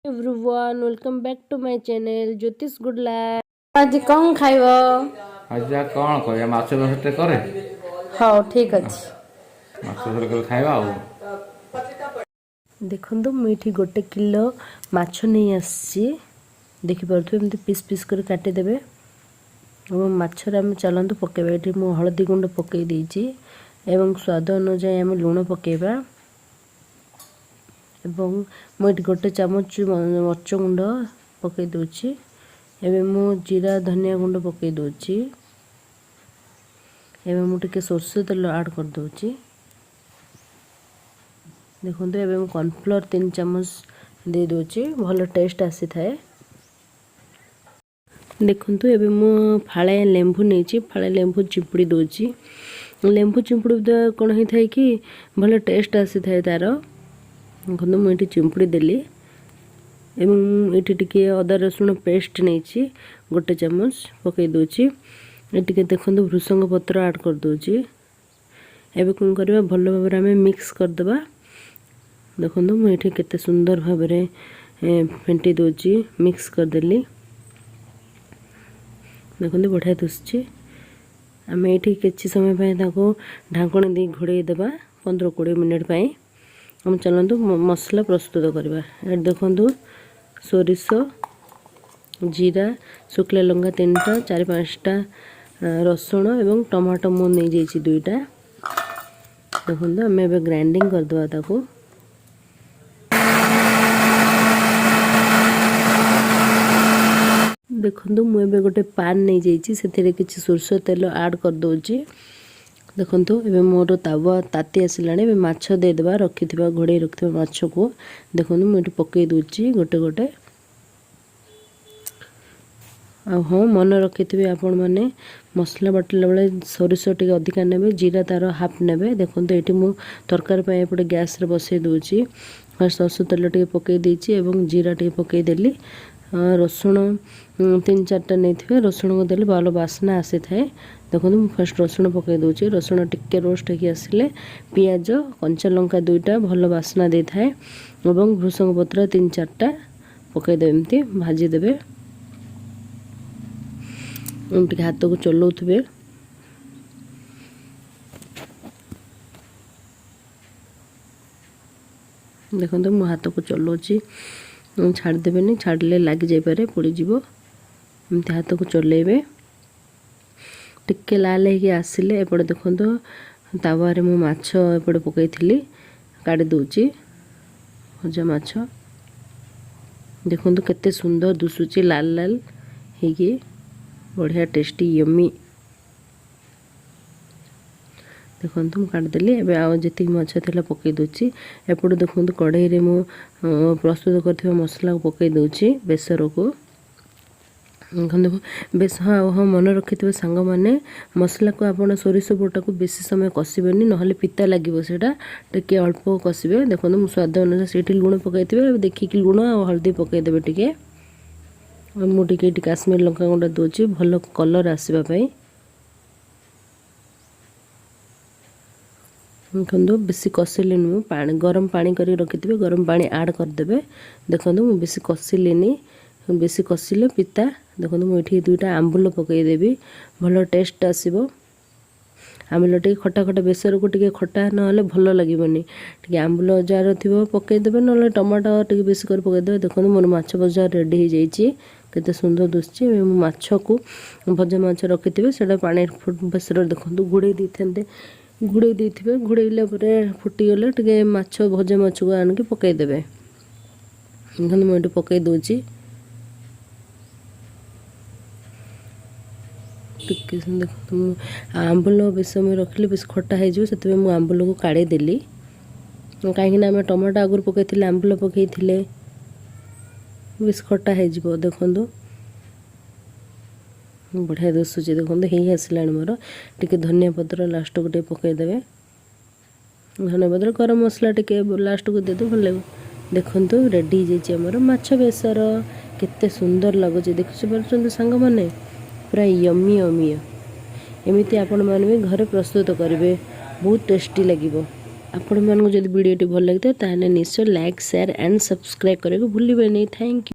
Everyone welcome back to my channel Jyotish good life. आज कौन खाइब? आज कौन कह माछ तरकारी करे। हाँ ठीक अच्छे माछ तरकारी खाइबा आ देखो मुझे गोटे किलो माछ नहीं आसी देखिपे एमती पीस पीस कर काटिदेवे और माछर आम चलतु पकेबा। ये मुझे हलदी गुंड पकई देइछि एवं स्वाद अनुसार आम लुण पकेबा एवं मुझे गोटे चामच मरच गुंड पकई दूची एवं मु जीरा धनिया गुंड पकई दूची एवं मुझे सोरष तेल ऐड कर दूची। देखो एवं कॉर्नफ्लोर 3 चामच दे दूची भल टेस्ट आसी थाए। देखो एवं मु फाळे लेंबू नहीं फाळे लेंबू चिपुड़ी दूची। लेंबू चिपुड़ी कौन होता है कि भल टेस्ट आसी थाए तार। देखो मुझे चिंपुड़ी देली एवं ये टिके अदा रसुण पेस्ट नहीं गोटे चामच पकई दूची। ये देखो भृषंग पत्र ऐड कर दूची। एवं कौन करवा भल भाव में मिक्स करदे। देखो मुझे केते सुंदर भाव में फेंटी दूची मिक्स करदेली। देखो बढ़िया दुसुची। आम ये किसी समय ढांकणी दे घोड़े देवा 15-20 मिनट पर। हम चलतु मसला प्रस्तुत करवा। देखु सोरिष जीरा शुखला लंका 3टा 4-5टा रसुण एवं टमाटो मु नहीं जाइए 2टा। देखो आम ए ग्राइंडिंग करदे ताको। देखो मुझे गोटे पान नहीं जाइए से किसी सोरष तेल ऐड कर दूची। देखो एवं मोर तावा ताती आसला माछ देदेबा रखि घोड़े रखि माछ को। देखो मुझे पकई दूची गोटे गोटे। हाँ मन रखि आपण मैंने मसला बाटिला बेले सोरिष टे अधिका ने जीरा तार हाफ ने। देखो ये मुझे तरकारी एपटे गैस रे बसई दूची। फर्स्ट सरसों तेल टे पकई देची एवं जीरा टे पकई देली। रसुण 3-4टा नहीं रसुण को देले भल बास्ना आसी थाए। देखो मुझे फर्स्ट रसुण पकई दूची। रसुण टिके रोस्ट होगी आसिले पियाज कंचा लंका 2टा भल बास्ना दे थाए एवं भृषंग पत्र 3-4टा पकईदे एमती भाजीदेवे। टे हाथ को चलाउे। देखो मो हाथ को चलाऊँगी छाड़देवेनि छाड़ले लग जापे पोड़ीज। एमती हाथ को चलेबे टिके लाल होगी आसिले एपटे देखो तावारे मु माछ एपटे पकई थी काढ़ी दूची भजा माछ। देखो केते सुंदर दुसुची लाल लाल होगी बढ़िया टेस्टी यम्मी। देखो मुझे काटिदेली एवं आउ जी माछ थी पकई दूची। एपटे देखो कढ़ई मु प्रस्तुत कर मसला को पकई दूची बेसर को। देखो बेस हाँ हाँ मन रखि सांग मैंने मसला को आप सोरिष बोटा को बेसी समय कषिबेनि ना पिता लगे सेटा टे अल्प कषिबे। देखो मुझे स्वाद अनुसार से लुण पकई देखिकी लुण आ हल्दी पकईदेवे टे। मुझे काश्मीर लंका गुंडा दूची भल कलर आसवाई। देखो बेसी कषिलीनि पानी गरम पानी कर रखि गरम पानी ऐड करदे। देखो मुझे बेसी कषिलीनि बेसी कषिले पिता। देखो मुझे 2टा आंबुल पकईदेवी भल टेस्ट आसो। आंबुल टे खटा खटा बेसर को टे खटा ना भल लगे टे आंबुल जार थी पकईदेवे ना टमाटो टे बेसी कर पकईदेवे। देखो मोर माछ भजा रेडी हो जाइए केते सुंदर दुसुची। माछ को भजा माछ रखि से पानी बेसर देखो घोड़े देते घोड़ेला फुटीगले टे माछ भजा माछ को आणिक पकईदेवे। देखो मुझे पकई दूची टिके। देखो आंबुल बेस समय रखिले बेस खटा हो से मुझे आंबुल को काढ़ी देली कहीं आम टमाटो आगुरी पकई आंबुल पकई बेस खटा हो। देखो बढ़िया दुसुची। देखो हो आसला मोर टे धनिया पत्र लास्ट को टे पकईदेवे। धनिया पत्र गरम मसला टे लास्ट को देदे भल लगे। देखो रेडी हो जामर माछ बेसर केते सुंदर लगुच। देखी पार्थ सांग मैंने पूरा यम्मी यम्मी एमती आपण मैंने भी घरे प्रस्तुत करेंगे बहुत टेस्टी लगे। ଆପଣମାନଙ୍କୁ ଯଦି ଭିଡ଼ିଓଟି ଭଲ ଲାଗିଥାଏ ତାହେଲେ ନିଶ୍ଚୟ ଲାଇକ୍ ସେୟାର ଆଣ୍ଡ ସବସ୍କ୍ରାଇବ୍ କରିବାକୁ ଭୁଲିବେନି। Thank you.